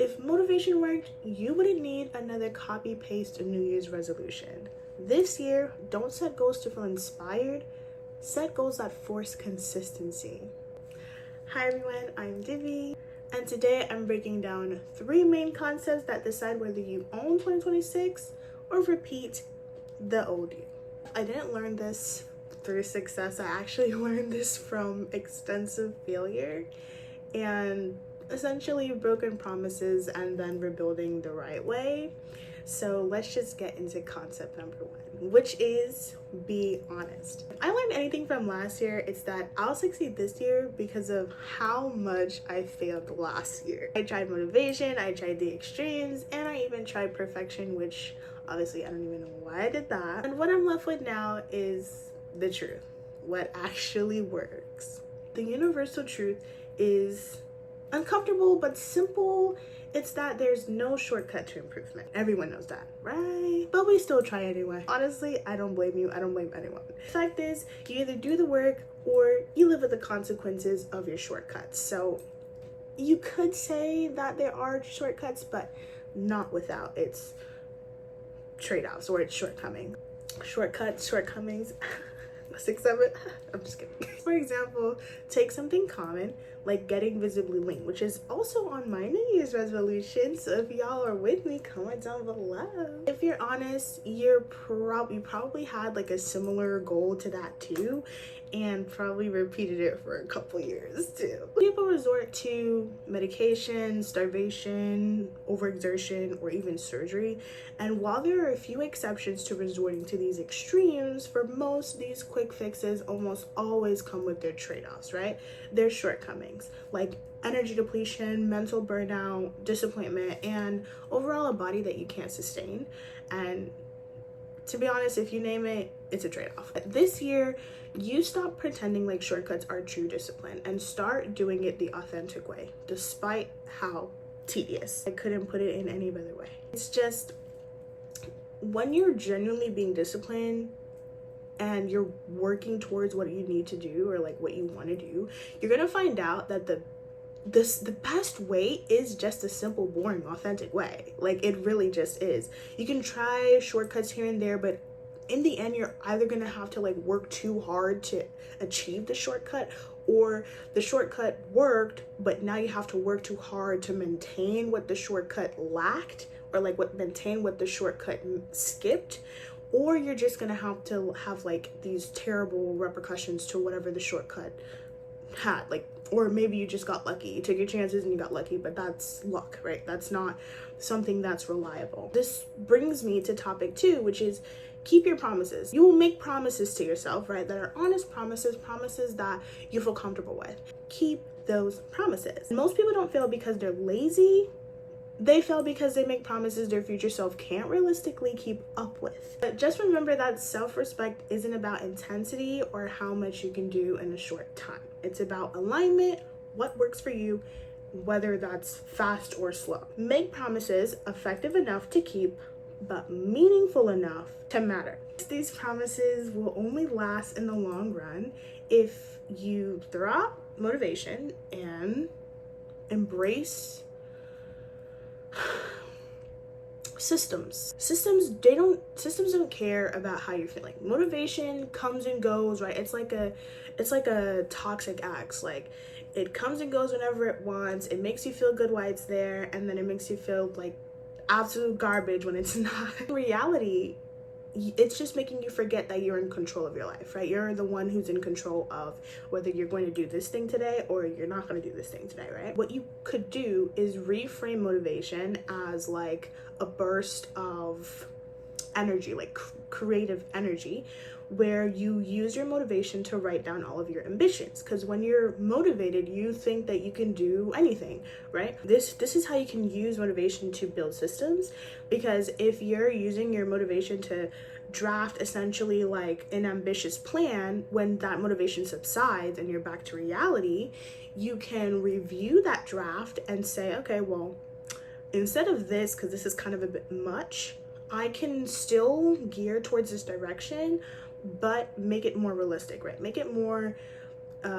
If motivation worked, you wouldn't need another copy paste New Year's resolution. This year, don't set goals to feel inspired, set goals that force consistency. Hi everyone, I'm Divi, and today I'm breaking down 3 main concepts that decide whether you own 2026 or repeat the old you. I didn't learn this through success, I actually learned this from extensive failure and essentially broken promises and then rebuilding the right way. So let's just get into concept number 1, which is be honest. If I learned anything from last year, it's that I'll succeed this year because of how much I failed last year. I tried motivation, I tried the extremes, and I even tried perfection, which obviously I don't even know why I did that. And what I'm left with now is the truth, what actually works. The universal truth is uncomfortable but simple. It's that there's no shortcut to improvement. Everyone knows that, right? But we still try anyway. Honestly, I don't blame you. I don't blame anyone. The fact is, you either do the work or you live with the consequences of your shortcuts. So you could say that there are shortcuts, but not without its trade-offs or its shortcomings. Shortcomings. 6, 7. I'm just kidding. For example, take something common like getting visibly lean, which is also on my New Year's resolution. So if y'all are with me, comment down below. If you're honest, you probably had like a similar goal to that too, and probably repeated it for a couple years too. People resort to medication, starvation, overexertion, or even surgery. And while there are a few exceptions to resorting to these extremes, for most, these quick fixes almost always come with their trade-offs, right? Their shortcomings, like energy depletion, mental burnout, disappointment, and overall a body that you can't sustain. And to be honest, if you name it, it's a trade-off. This year, you stop pretending like shortcuts are true discipline and start doing it the authentic way, despite how tedious. I couldn't put it in any other way. It's just, when you're genuinely being disciplined and you're working towards what you need to do or like what you want to do, you're gonna find out that the best way is just a simple, boring, authentic way. Like, it really just is. You can try shortcuts here and there, but in the end, you're either gonna have to like work too hard to achieve the shortcut, or the shortcut worked, but now you have to work too hard to maintain what the shortcut lacked, or like maintain what the shortcut skipped, or you're just gonna have to have like these terrible repercussions to whatever the shortcut had. Like, or maybe you just got lucky, you took your chances and you got lucky, but that's luck, right? That's not something that's reliable. This brings me to topic 2, which is keep your promises. You will make promises to yourself, right, that are honest promises that you feel comfortable with. Keep those promises. Most people don't fail because they're lazy. They fail because they make promises their future self can't realistically keep up with. But just remember that self-respect isn't about intensity or how much you can do in a short time. It's about alignment, what works for you, whether that's fast or slow. Make promises effective enough to keep, but meaningful enough to matter. These promises will only last in the long run if you throw out motivation and embrace systems. Systems don't care about how you're feeling. Motivation comes and goes, right? It's like a toxic axe. Like, it comes and goes whenever it wants. It makes you feel good while it's there, and then it makes you feel like absolute garbage when it's not. In reality, it's just making you forget that you're in control of your life, right? You're the one who's in control of whether you're going to do this thing today or you're not going to do this thing today, right? What you could do is reframe motivation as like a burst of energy, like creative energy, where you use your motivation to write down all of your ambitions. Because when you're motivated, you think that you can do anything, right? This is how you can use motivation to build systems. Because if you're using your motivation to draft essentially like an ambitious plan, when that motivation subsides and you're back to reality, you can review that draft and say, okay, well, instead of this, because this is kind of a bit much, I can still gear towards this direction, but make it more realistic, right? Make it more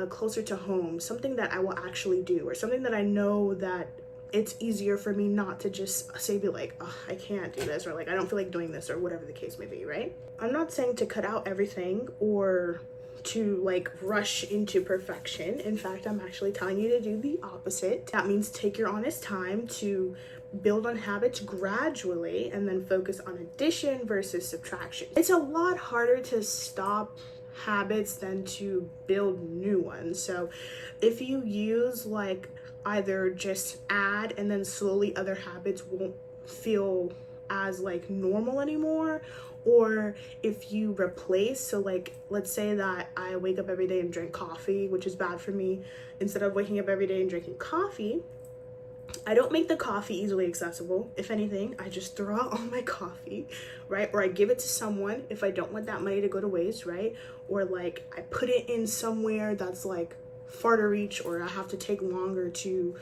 closer to home, something that I will actually do, or something that I know that it's easier for me not to just say, be like, oh, I can't do this, or like, I don't feel like doing this, or whatever the case may be, right? I'm not saying to cut out everything or to like rush into perfection. In fact, I'm actually telling you to do the opposite. That means take your honest time to build on habits gradually and then focus on addition versus subtraction. It's a lot harder to stop habits than to build new ones. So if you use like either just add and then slowly other habits won't feel as like normal anymore, or if you replace, so like let's say that I wake up every day and drink coffee, which is bad for me. Instead of waking up every day and drinking coffee, I don't make the coffee easily accessible. If anything, I just throw out all my coffee, right? Or I give it to someone if I don't want that money to go to waste, right? Or like I put it in somewhere that's like far to reach, or I have to take longer to,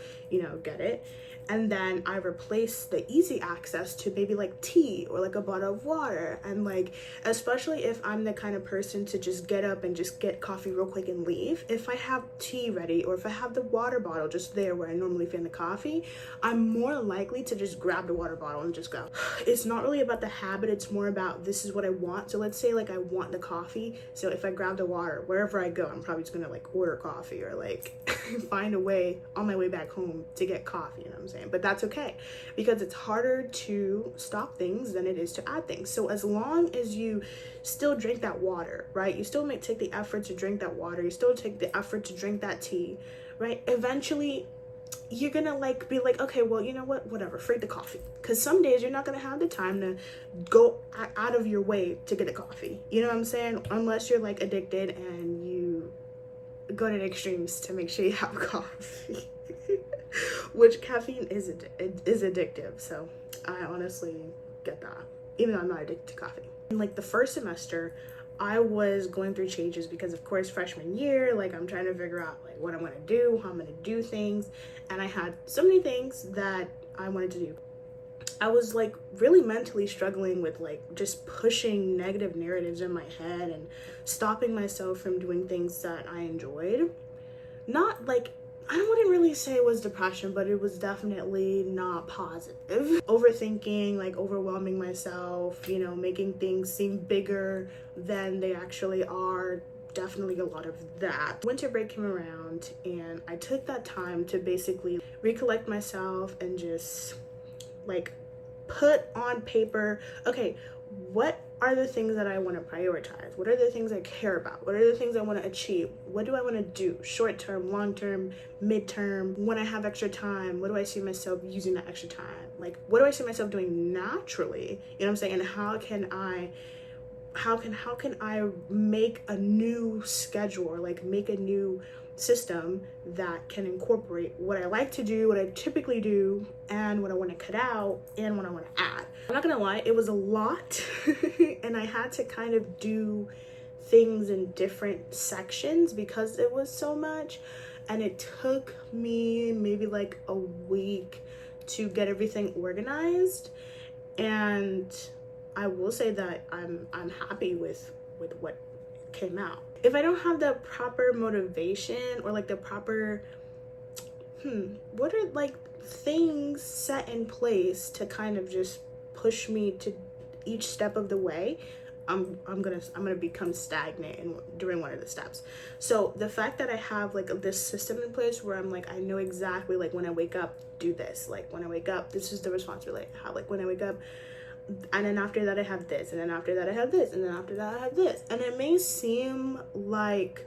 get it. And then I replace the easy access to maybe like tea or like a bottle of water. And like, especially if I'm the kind of person to just get up and just get coffee real quick and leave, if I have tea ready or if I have the water bottle just there where I normally fan the coffee, I'm more likely to just grab the water bottle and just go. It's not really about the habit, it's more about this is what I want. So let's say like I want the coffee, so if I grab the water, wherever I go, I'm probably just gonna like order coffee or like find a way on my way back home to get coffee, you know what I'm saying? But that's okay, because it's harder to stop things than it is to add things. So as long as you still drink that water, right? You still take the effort to drink that water, you still take the effort to drink that tea, right? Eventually you're gonna like be like, okay, well, you know what, whatever, freak the coffee, because some days you're not gonna have the time to go out of your way to get a coffee, you know what I'm saying? Unless you're like addicted and you go to the extremes to make sure you have coffee. Which caffeine is addictive, so I honestly get that, even though I'm not addicted to coffee. In like the first semester, I was going through changes because of course freshman year, like I'm trying to figure out like what I'm gonna do, how I'm gonna do things, and I had so many things that I wanted to do. I was like really mentally struggling with like just pushing negative narratives in my head and stopping myself from doing things that I enjoyed. Not like, I wouldn't really say it was depression, but it was definitely not positive. Overthinking, like overwhelming myself, making things seem bigger than they actually are. Definitely a lot of that. Winter break came around and I took that time to basically recollect myself and just like put on paper, okay, what are the things that I want to prioritize? What are the things I care about? What are the things I want to achieve? What do I want to do? Short term, long term, midterm, when I have extra time, what do I see myself using that extra time? Like, what do I see myself doing naturally? You know what I'm saying? And how can I make a new schedule, or like make a new system that can incorporate what I like to do, what I typically do, and what I want to cut out, and what I want to add. I'm not gonna lie, it was a lot and I had to kind of do things in different sections because it was so much, and it took me maybe like a week to get everything organized. And I will say that I'm happy with what came out. If I don't have the proper motivation or like the proper what are like things set in place to kind of just push me to each step of the way, I'm gonna become stagnant during one of the steps. So the fact that I have like this system in place where I'm like, I know exactly like when I wake up, do this, like when I wake up, this is the responsibility I have, like when I wake up, and then after that I have this, and then after that I have this, and then after that I have this. And it may seem like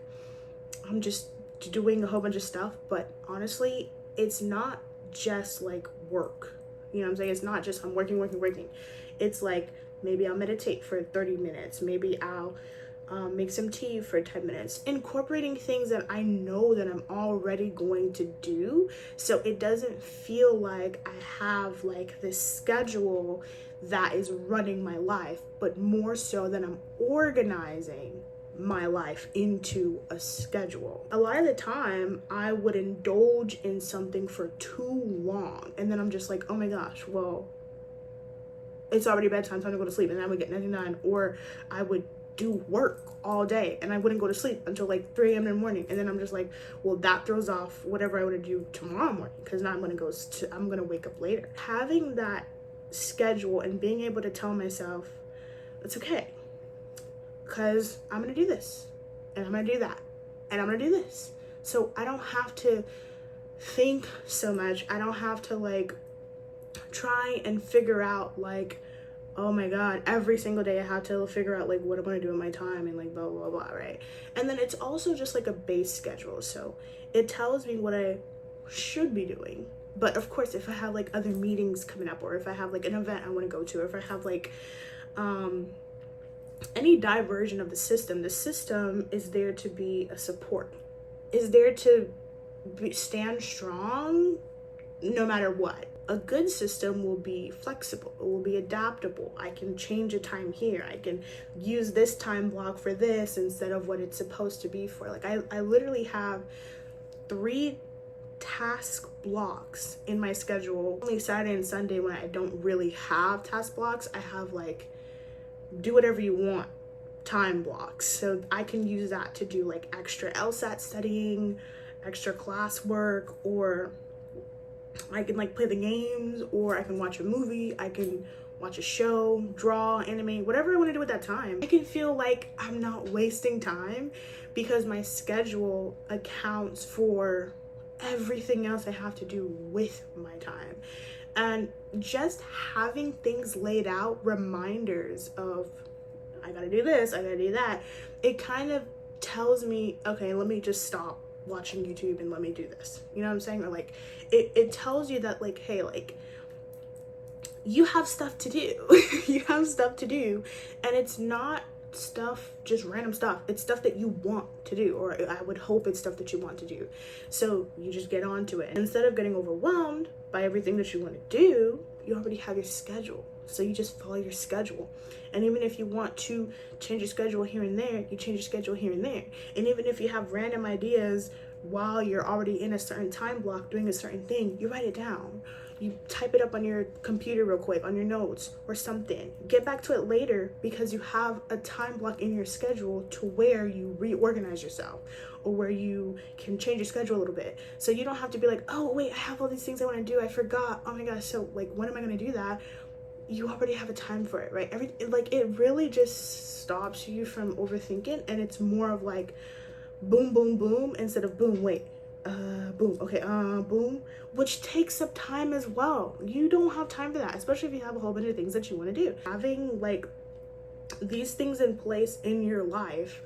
I'm just doing a whole bunch of stuff, but honestly, it's not just like work. You know what I'm saying? It's not just I'm working. It's like maybe I'll meditate for 30 minutes. Maybe I'll make some tea for 10 minutes. Incorporating things that I know that I'm already going to do, so it doesn't feel like I have like this schedule that is running my life, but more so that I'm organizing my life into a schedule. A lot of the time I would indulge in something for too long, and then I'm just like, oh my gosh, well, it's already bedtime, time to go to sleep, and I would get 99, or I would do work all day and I wouldn't go to sleep until like 3 a.m. in the morning. And then I'm just like, well, that throws off whatever I want to do tomorrow morning, because now I'm going to wake up later. Having that schedule and being able to tell myself it's okay, because I'm going to do this and I'm going to do that and I'm going to do this. So I don't have to think so much. I don't have to like try and figure out like, oh my god, every single day I have to figure out like what I'm gonna do in my time and like blah blah blah, right? And then it's also just like a base schedule, so it tells me what I should be doing. But of course, if I have like other meetings coming up, or if I have like an event I want to go to, or if I have like any diversion of the system is there to be a support, is there to stand strong no matter what. A good system will be flexible, it will be adaptable. I can change a time here, I can use this time block for this instead of what it's supposed to be for. Like I literally have 3 task blocks in my schedule. Only Saturday and Sunday, when I don't really have task blocks, I have like do whatever you want time blocks, so I can use that to do like extra LSAT studying, extra classwork, or I can like play the games, or I can watch a movie, I can watch a show, draw, animate, whatever I want to do at that time. I can feel like I'm not wasting time because my schedule accounts for everything else I have to do with my time. And just having things laid out, reminders of I gotta do this, I gotta do that, it kind of tells me, okay, let me just stop watching YouTube and let me do this. You know what I'm saying? Or like it tells you that like, hey, like you have stuff to do. You have stuff to do, and it's not stuff, just random stuff. It's stuff that you want to do, or I would hope it's stuff that you want to do. So you just get onto it. And instead of getting overwhelmed by everything that you want to do, you already have your schedule. So you just follow your schedule. And even if you want to change your schedule here and there, you change your schedule here and there. And even if you have random ideas while you're already in a certain time block doing a certain thing, you write it down. You type it up on your computer real quick, on your notes or something. Get back to it later because you have a time block in your schedule to where you reorganize yourself, or where you can change your schedule a little bit. So you don't have to be like, oh wait, I have all these things I want to do, I forgot, oh my gosh, so like when am I going to do that? You already have a time for it, right? It really just stops you from overthinking, and it's more of like boom, boom, boom, instead of boom, wait, boom, okay, boom, which takes up time as well. You don't have time for that, especially if you have a whole bunch of things that you want to do. Having like these things in place in your life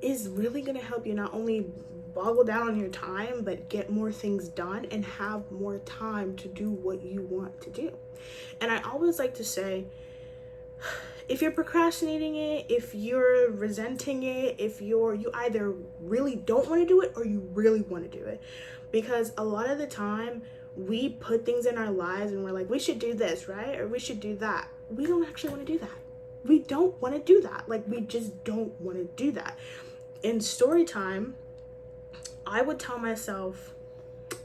is really going to help you not only boggle down on your time, but get more things done and have more time to do what you want to do. And I always like to say, if you're procrastinating it, if you're resenting it, if you either really don't want to do it or you really want to do it. Because a lot of the time we put things in our lives and we're like, we should do this, right? Or we should do that. We don't actually want to do that. We don't want to do that. Like, we just don't want to do that. In story time, I would tell myself,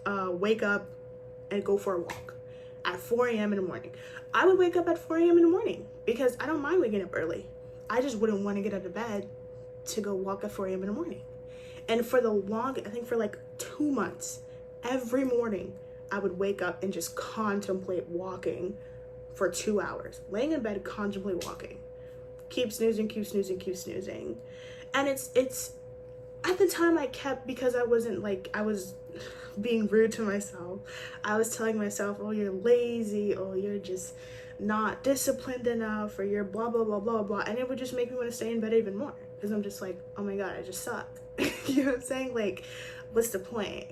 wake up and go for a walk at 4 a.m. in the morning. I would wake up at 4 a.m. in the morning because I don't mind waking up early. I just wouldn't want to get out of bed to go walk at 4 a.m. in the morning. And for I think for like 2 months, every morning I would wake up and just contemplate walking for 2 hours. Laying in bed, contemplate walking. Keep snoozing, keep snoozing, keep snoozing. And it's at the time because I was being rude to myself. I was telling myself, oh, you're lazy, oh, you're just not disciplined enough, or you're blah, blah, blah, blah, blah. And it would just make me want to stay in bed even more because I'm just like, oh my God, I just suck. You know what I'm saying? Like, what's the point?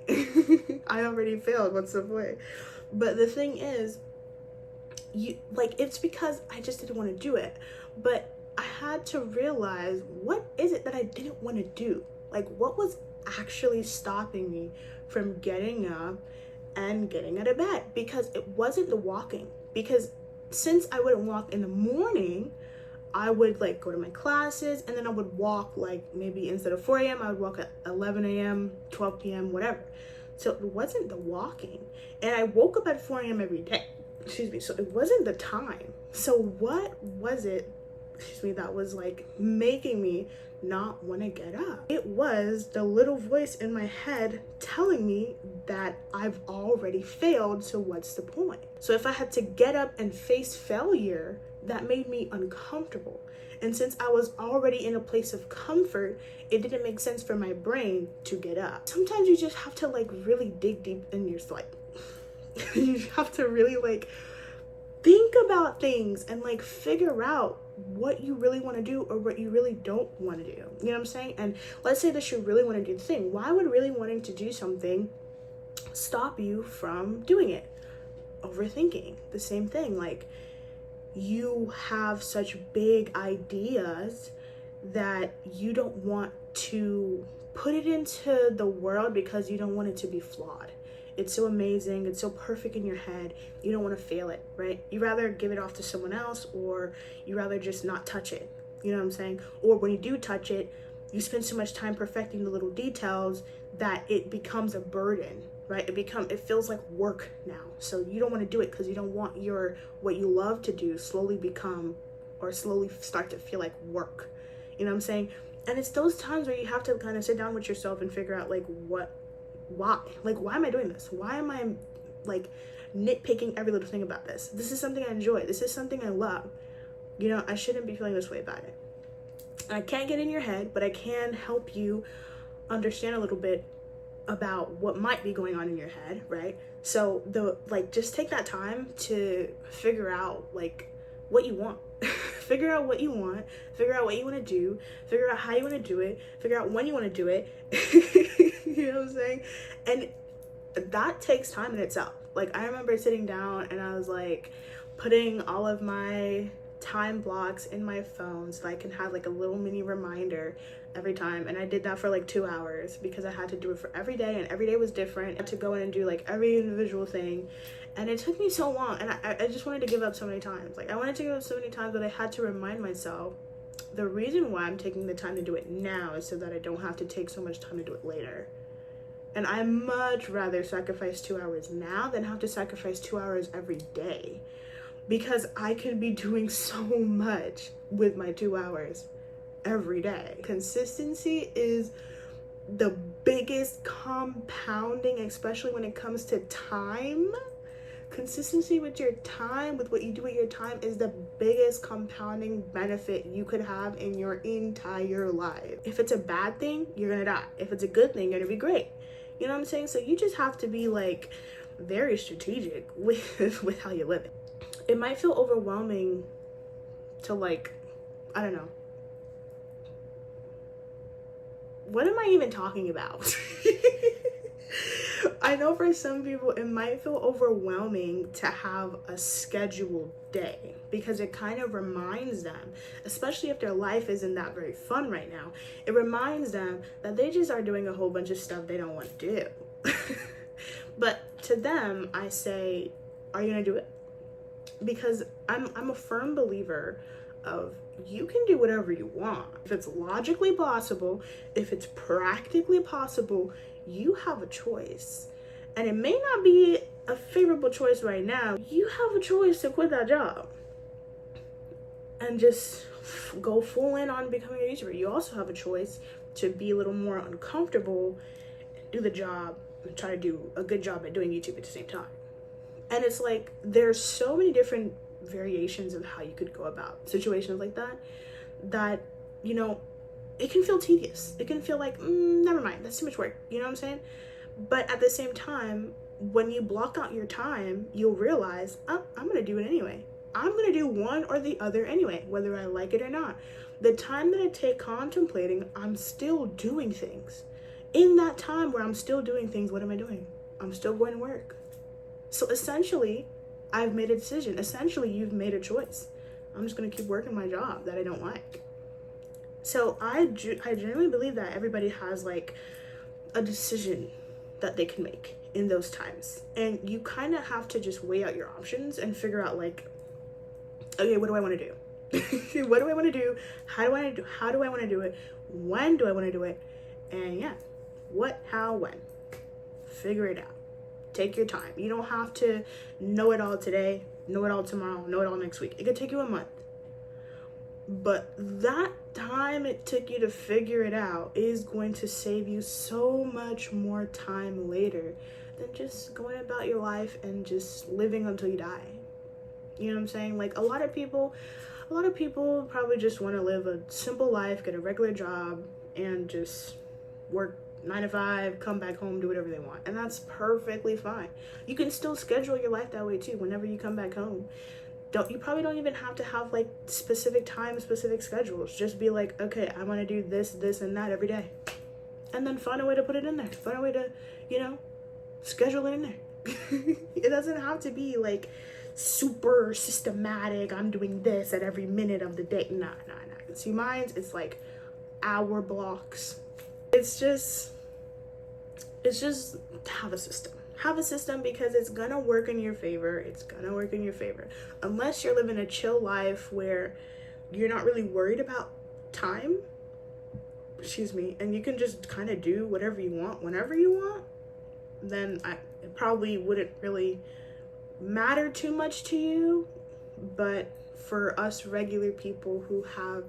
I already failed. What's the point? But the thing is, it's because I just didn't want to do it. But I had to realize, what is it that I didn't want to do? Like, what was actually stopping me from getting up and getting out of bed? Because it wasn't the walking. Because since I wouldn't walk in the morning, I would like go to my classes, and then I would walk like maybe instead of 4 a.m. I would walk at 11 a.m., 12 p.m., whatever. So it wasn't the walking. And I woke up at 4 a.m. every day. So it wasn't the time. So what was it that was like making me not want to get up. It was the little voice in my head telling me that I've already failed, so what's the point? So if I had to get up and face failure, that made me uncomfortable. And since I was already in a place of comfort, it didn't make sense for my brain to get up. Sometimes you just have to like really dig deep in your you have to really like think about things and like figure out what you really want to do or what you really don't want to do. You know what I'm saying? And let's say that you really want to do the thing. Why would really wanting to do something stop you from doing it? Overthinking. The same thing. Like, you have such big ideas that you don't want to put it into the world because you don't want it to be flawed. It's so amazing, it's so perfect in your head, you don't want to fail it, right? You rather give it off to someone else, or you rather just not touch it, you know what I'm saying? Or when you do touch it, you spend so much time perfecting the little details that it becomes a burden, right? It feels like work now. So you don't want to do it because you don't want what you love to do slowly start to feel like work. You know what I'm saying? And it's those times where you have to kind of sit down with yourself and figure out like why am I doing this? Why am I like nitpicking every little thing about this? This is something I enjoy. This is something I love. You know, I shouldn't be feeling this way about it. I can't get in your head, but I can help you understand a little bit about what might be going on in your head, right? So just take that time to figure out like what you want. Figure out what you want, figure out what you want to do, figure out how you want to do it, figure out when you want to do it. You know what I'm saying? And that takes time in itself. Like, I remember sitting down and I was like putting all of my time blocks in my phone so I can have like a little mini reminder every time. And I did that for like 2 hours because I had to do it for every day, and every day was different. I had to go in and do like every individual thing. And it took me so long, and I just wanted to give up so many times. Like, I wanted to give up so many times, but I had to remind myself the reason why I'm taking the time to do it now is so that I don't have to take so much time to do it later. And I much rather sacrifice 2 hours now than have to sacrifice 2 hours every day, because I could be doing so much with my 2 hours every day. Consistency is the biggest compounding, especially when it comes to time. Consistency with your time, with what you do with your time, is the biggest compounding benefit you could have in your entire life. If it's a bad thing, you're gonna die. If it's a good thing, you're gonna be great. You know what I'm saying? So you just have to be like very strategic with how you live it. It might feel overwhelming to like, I don't know. What am I even talking about? I know for some people it might feel overwhelming to have a scheduled day, because it kind of reminds them, especially if their life isn't that very fun right now, it reminds them that they just are doing a whole bunch of stuff they don't want to do. But to them, I say, are you gonna do it? Because I'm a firm believer of, you can do whatever you want. If it's logically possible, if it's practically possible, you have a choice. And it may not be a favorable choice right now. You have a choice to quit that job and just go full in on becoming a YouTuber. You also have a choice to be a little more uncomfortable and do the job and try to do a good job at doing YouTube at the same time. And it's like, there's so many different variations of how you could go about situations like that, you know, it can feel tedious. It can feel like, never mind, that's too much work. You know what I'm saying? But at the same time, when you block out your time, you'll realize, I'm going to do it anyway. I'm going to do one or the other anyway, whether I like it or not. The time that I take contemplating, I'm still doing things. In that time where I'm still doing things, what am I doing? I'm still going to work. So essentially, I've made a decision. Essentially, you've made a choice. I'm just going to keep working my job that I don't like. So I genuinely believe that everybody has like a decision that they can make in those times. And you kind of have to just weigh out your options and figure out like, okay, what do I want to do? What do I want to do? How do I want to do it? When do I want to do it? And yeah, what, how, when. Figure it out. Take your time. You don't have to know it all today, know it all tomorrow, know it all next week. It could take you a month. But that time it took you to figure it out is going to save you so much more time later than just going about your life and just living until you die. You know what I'm saying? Like, a lot of people probably just want to live a simple life, get a regular job, and just work 9 to 5, come back home, do whatever they want. And that's perfectly fine. You can still schedule your life that way too. Whenever you come back home, you probably don't even have to have like specific time, specific schedules. Just be like, okay, I want to do this and that every day, and then find a way to put it in there. Find a way to, schedule it in there. It doesn't have to be like super systematic. I'm doing this at every minute of the day. Nah. See, mine's it's like hour blocks. It's just have a system. Have a system, because it's gonna work in your favor. It's gonna work in your favor. Unless you're living a chill life where you're not really worried about time, and you can just kind of do whatever you want whenever you want, then it probably wouldn't really matter too much to you. But for us regular people who have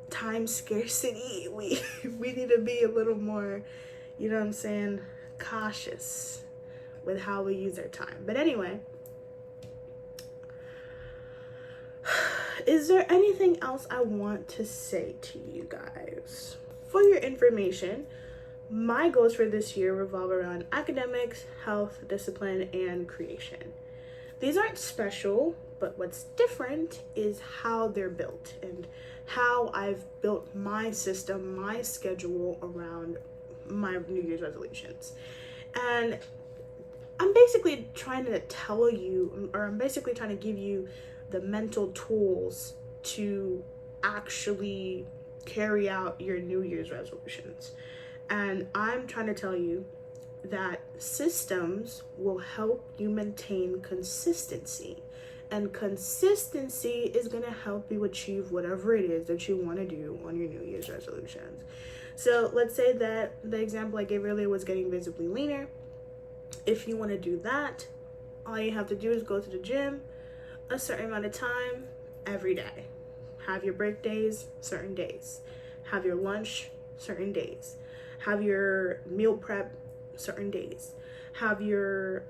time scarcity, we need to be a little more, you know what I'm saying, cautious with how we use our time. But anyway, is there anything else I want to say to you guys? For your information, my goals for this year revolve around academics, health, discipline, and creation. These aren't special, but what's different is how they're built and how I've built my system, my schedule around my New Year's resolutions. And I'm basically trying to tell you, or I'm basically trying to give you the mental tools to actually carry out your New Year's resolutions. And I'm trying to tell you that systems will help you maintain consistency. And consistency is going to help you achieve whatever it is that you want to do on your New Year's resolutions. So let's say that the example I gave earlier was getting visibly leaner. If you want to do that, all you have to do is go to the gym a certain amount of time every day. Have your break days certain days. Have your lunch certain days. Have your meal prep certain days. Have your,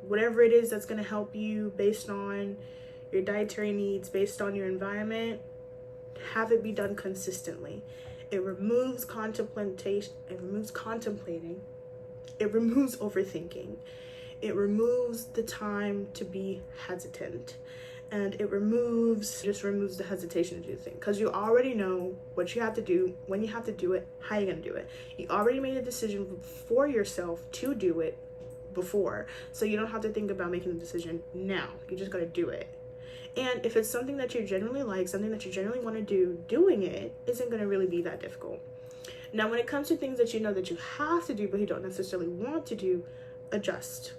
whatever it is that's going to help you based on your dietary needs, based on your environment, have it be done consistently. It removes contemplation, it removes contemplating, it removes overthinking, it removes the time to be hesitant, and it removes the hesitation to do the thing, because you already know what you have to do, when you have to do it, how you're going to do it. You already made a decision for yourself to do it before, so you don't have to think about making the decision now. You just got to do it. And if it's something that you generally like, something that you generally want to do, doing it isn't going to really be that difficult. Now, when it comes to things that you know that you have to do but you don't necessarily want to do, adjust.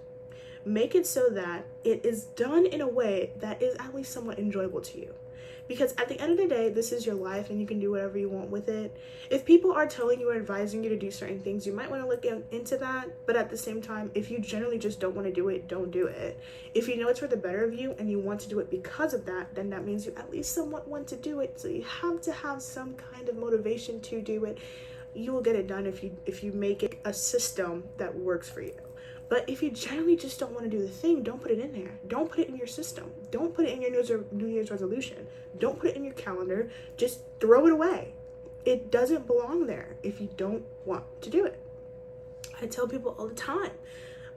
Make it so that it is done in a way that is at least somewhat enjoyable to you. Because at the end of the day, this is your life and you can do whatever you want with it. If people are telling you or advising you to do certain things, you might want to look into that. But at the same time, if you generally just don't want to do it, don't do it. If you know it's for the better of you and you want to do it because of that, then that means you at least somewhat want to do it. So you have to have some kind of motivation to do it. You will get it done if you make it a system that works for you. But if you generally just don't want to do the thing, don't put it in there. Don't put it in your system. Don't put it in your New Year's resolution. Don't put it in your calendar. Just throw it away. It doesn't belong there if you don't want to do it. I tell people all the time,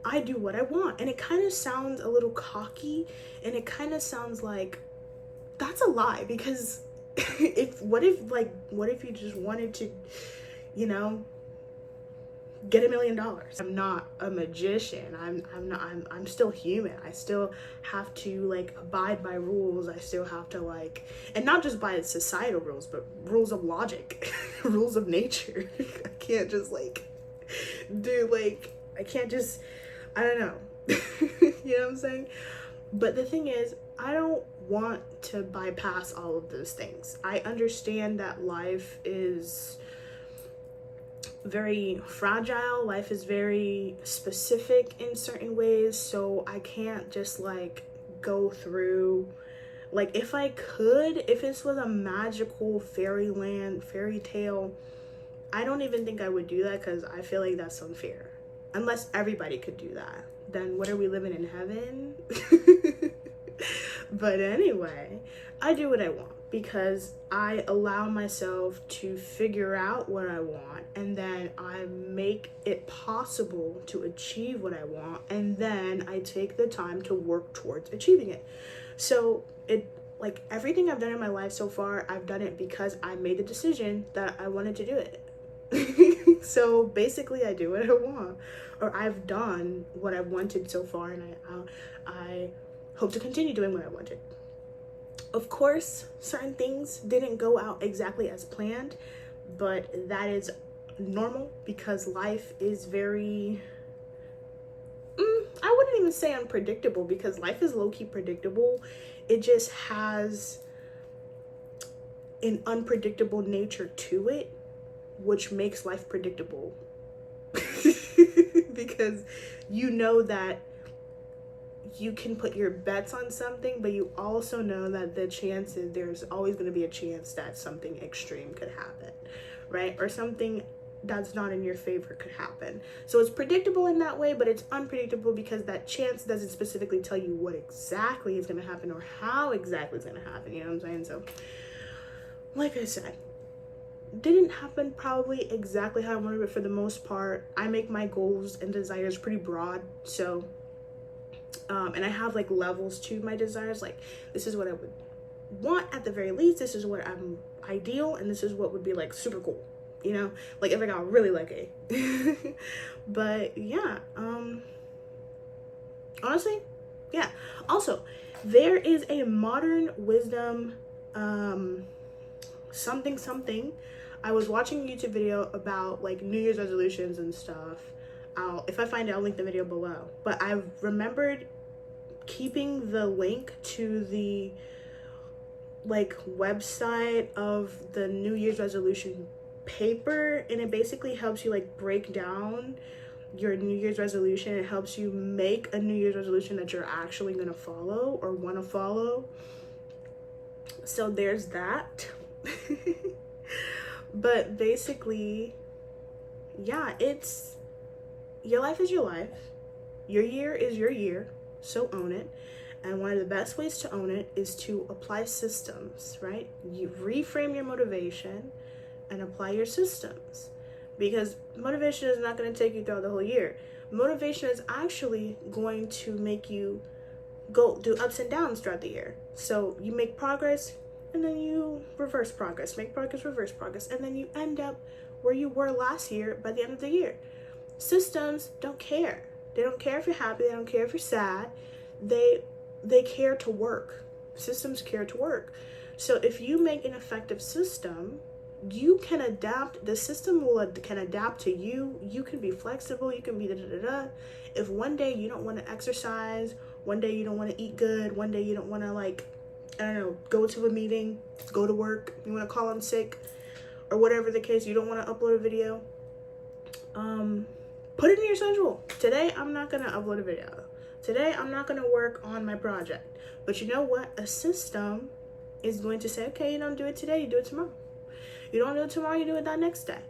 I do what I want. And it kind of sounds a little cocky, and it kind of sounds like that's a lie, because what if you just wanted to, get $1 million? I'm not a magician. I'm still human. I still have to abide by rules. I still have to and not just by societal rules, but rules of logic, rules of nature. I can't just I can't just, I don't know. You know what I'm saying? But the thing is, I don't want to bypass all of those things. I understand that life is very fragile. Life is very specific in certain ways, so I can't just go through, like, if I could, if this was a magical fairy tale, I don't even think I would do that, because I feel like that's unfair. Unless everybody could do that, then what are we, living in heaven? But anyway, I do what I want because I allow myself to figure out what I want, and then I make it possible to achieve what I want, and then I take the time to work towards achieving it. So it, like, everything I've done in my life so far, I've done it because I made the decision that I wanted to do it. So basically I do what I want, or I've done what I wanted so far, and I hope to continue doing what I wanted. Of course, certain things didn't go out exactly as planned, but that is normal because life is very, I wouldn't even say unpredictable, because life is low-key predictable. It just has an unpredictable nature to it, which makes life predictable. Because you know that you can put your bets on something, but you also know that there's always going to be a chance that something extreme could happen, right? Or something that's not in your favor could happen. So it's predictable in that way, but it's unpredictable because that chance doesn't specifically tell you what exactly is going to happen or how exactly it's going to happen. You know what I'm saying? So, like I said, didn't happen probably exactly how I wanted it for the most part. I make my goals and desires pretty broad, so and I have like levels to my desires. Like, this is what I would want at the very least, this is what I'm ideal, and this is what would be like super cool, you know, like if I got really lucky. But yeah, honestly, yeah. Also, there is a Modern Wisdom something. I was watching a YouTube video about like New Year's resolutions and stuff. If I find it, I'll link the video below. But I remembered keeping the link to the like website of the New Year's resolution paper, and it basically helps you like break down your New Year's resolution. It helps you make a New Year's resolution that you're actually gonna follow or want to follow. So there's that. But basically, yeah, it's, your life is your life, your year is your year, so own it. And one of the best ways to own it is to apply systems, right? You reframe your motivation and apply your systems, because motivation is not going to take you throughout the whole year. Motivation is actually going to make you go do ups and downs throughout the year. So you make progress, and then you reverse progress, make progress, reverse progress, and then you end up where you were last year by the end of the year. Systems don't care. They don't care if you're happy, they don't care if you're sad. They care to work. Systems care to work. So if you make an effective system, you can adapt. The system can adapt to you. You can be flexible. You can be da-da-da-da. If one day you don't want to exercise, one day you don't want to eat good, one day you don't want to, like, I don't know, go to a meeting, go to work, you want to call in sick, or whatever the case, you don't want to upload a video, put it in your schedule. Today, I'm not going to upload a video. Today, I'm not going to work on my project. But you know what? A system is going to say, okay, you don't do it today, you do it tomorrow. You don't do it tomorrow, you do it that next day.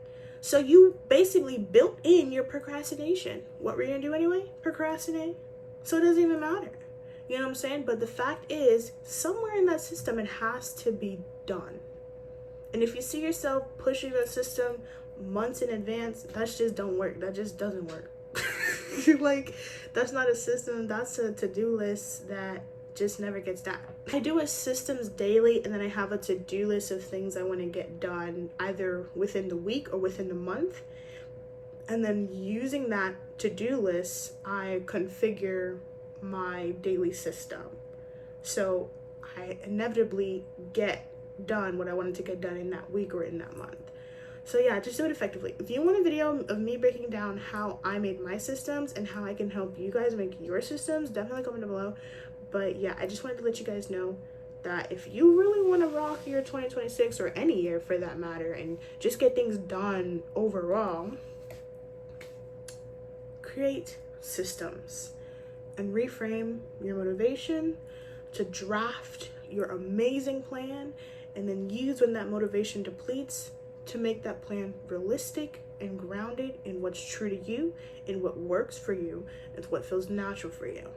So you basically built in your procrastination. What were you going to do anyway? Procrastinate. So it doesn't even matter. You know what I'm saying? But the fact is, somewhere in that system, it has to be done. And if you see yourself pushing the system months in advance, that just don't work. That just doesn't work. Like, that's not a system. That's a to-do list that just never gets done. I do a systems daily, and then I have a to-do list of things I want to get done either within the week or within the month. And then using that to-do list, I configure my daily system. So I inevitably get done what I wanted to get done in that week or in that month. So yeah, just do it effectively. If you want a video of me breaking down how I made my systems and how I can help you guys make your systems, definitely comment down below. But yeah, I just wanted to let you guys know that if you really want to rock your 2026, or any year for that matter, and just get things done overall, create systems and reframe your motivation to draft your amazing plan and then use when that motivation depletes to make that plan realistic and grounded in what's true to you, in what works for you, and what feels natural for you.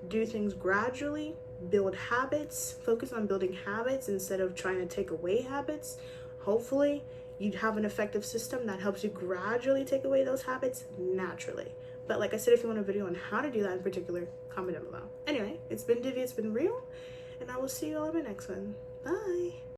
Do things gradually, build habits, focus on building habits instead of trying to take away habits. Hopefully, you have an effective system that helps you gradually take away those habits naturally. But like I said, if you want a video on how to do that in particular, comment down below. Anyway, it's been Divya, it's been real, and I will see you all in my next one. Bye.